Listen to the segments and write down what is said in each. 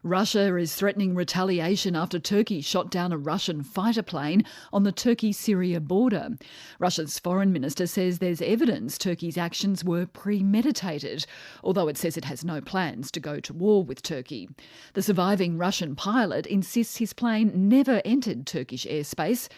Russia is threatening retaliation after Turkey shot down a Russian fighter plane on the Turkey-Syria border. Russia's foreign minister says there's evidence Turkey's actions were premeditated, although it says it has no plans to go to war with Turkey. The surviving Russian pilot insists his plane never entered Turkish airspace,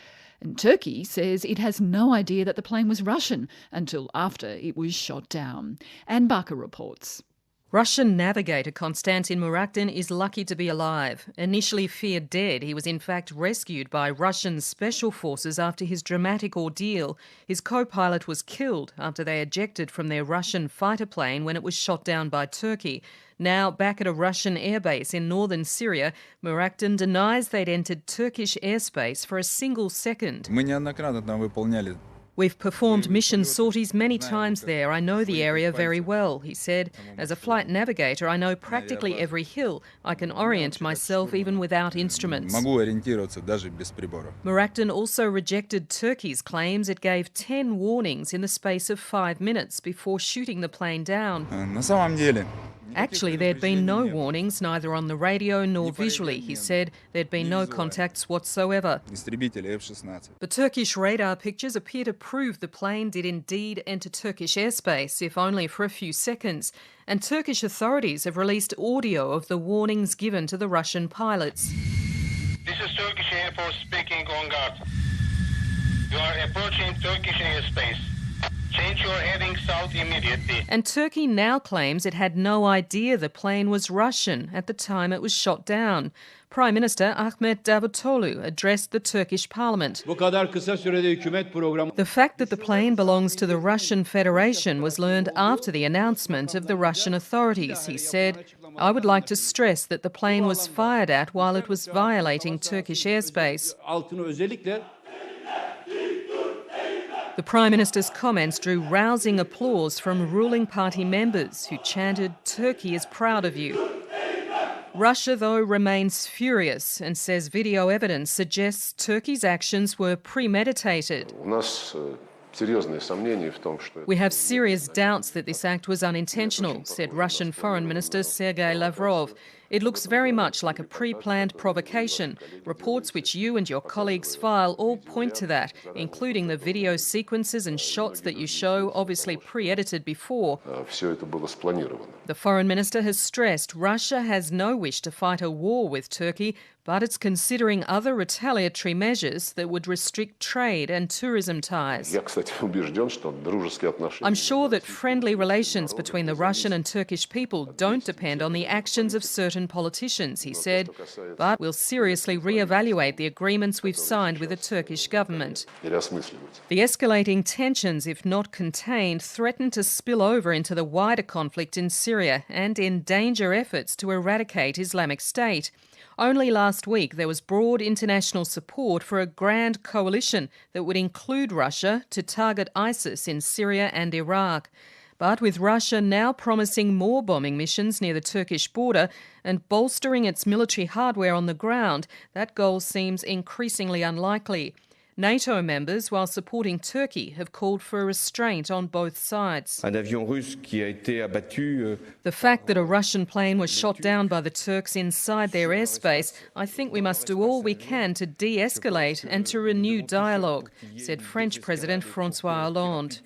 and Turkey says it has no idea that the plane was Russian until after it was shot down. Anne Barker reports. Russian navigator Konstantin Muraktin is lucky to be alive. Initially feared dead, he was in fact rescued by Russian special forces after his dramatic ordeal. His co-pilot was killed after they ejected from their Russian fighter plane when it was shot down by Turkey. Now back at a Russian airbase in northern Syria, Muraktin denies they'd entered Turkish airspace for a single second. We've performed mission sorties many times there. I know the area very well, he said. As a flight navigator, I know practically every hill. I can orient myself even without instruments. Muraktin also rejected Turkey's claims it gave 10 warnings in the space of 5 minutes before shooting the plane down. Actually, there'd been no warnings, neither on the radio nor visually, he said. There'd been no contacts whatsoever. The Turkish radar pictures appear to prove the plane did indeed enter Turkish airspace, if only for a few seconds. And Turkish authorities have released audio of the warnings given to the Russian pilots. This is Turkish Air Force speaking on guard. You are approaching Turkish airspace. Change your heading south immediately. And Turkey now claims it had no idea the plane was Russian at the time it was shot down. Prime Minister Ahmet Davutoglu addressed the Turkish parliament. The fact that the plane belongs to the Russian Federation was learned after the announcement of the Russian authorities, he said. I would like to stress that the plane was fired at while it was violating Turkish airspace. The Prime Minister's comments drew rousing applause from ruling party members who chanted, "Turkey is proud of you." Russia, though, remains furious and says video evidence suggests Turkey's actions were premeditated. We have serious doubts that this act was unintentional, said Russian Foreign Minister Sergei Lavrov. It looks very much like a pre-planned provocation. Reports which you and your colleagues file all point to that, including the video sequences and shots that you show, obviously pre-edited before. The Foreign Minister has stressed Russia has no wish to fight a war with Turkey, but it's considering other retaliatory measures that would restrict trade and tourism ties. I'm sure that friendly relations between the Russian and Turkish people don't depend on the actions of certain politicians, he said, but we'll seriously re-evaluate the agreements we've signed with the Turkish government. The escalating tensions, if not contained, threaten to spill over into the wider conflict in Syria and endanger efforts to eradicate Islamic State. Only last week there was broad international support for a grand coalition that would include Russia to target ISIS in Syria and Iraq. But with Russia now promising more bombing missions near the Turkish border and bolstering its military hardware on the ground, that goal seems increasingly unlikely. NATO members, while supporting Turkey, have called for a restraint on both sides. The fact that a Russian plane was shot down by the Turks inside their airspace, I think we must do all we can to de-escalate and to renew dialogue, said French President François Hollande.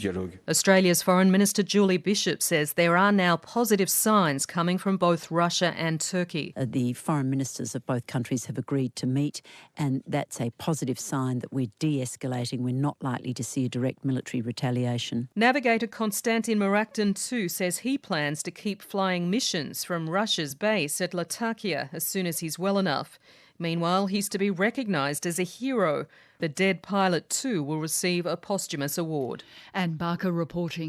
Australia's Foreign Minister Julie Bishop says there are now positive signs coming from both Russia and Turkey. The foreign ministers of both countries have agreed to meet, and that's a positive sign that we're de-escalating. We're not likely to see a direct military retaliation. Navigator Konstantin Muraktin too says he plans to keep flying missions from Russia's base at Latakia as soon as he's well enough. Meanwhile, he's to be recognised as a hero. The dead pilot too will receive a posthumous award. Anne Barker reporting.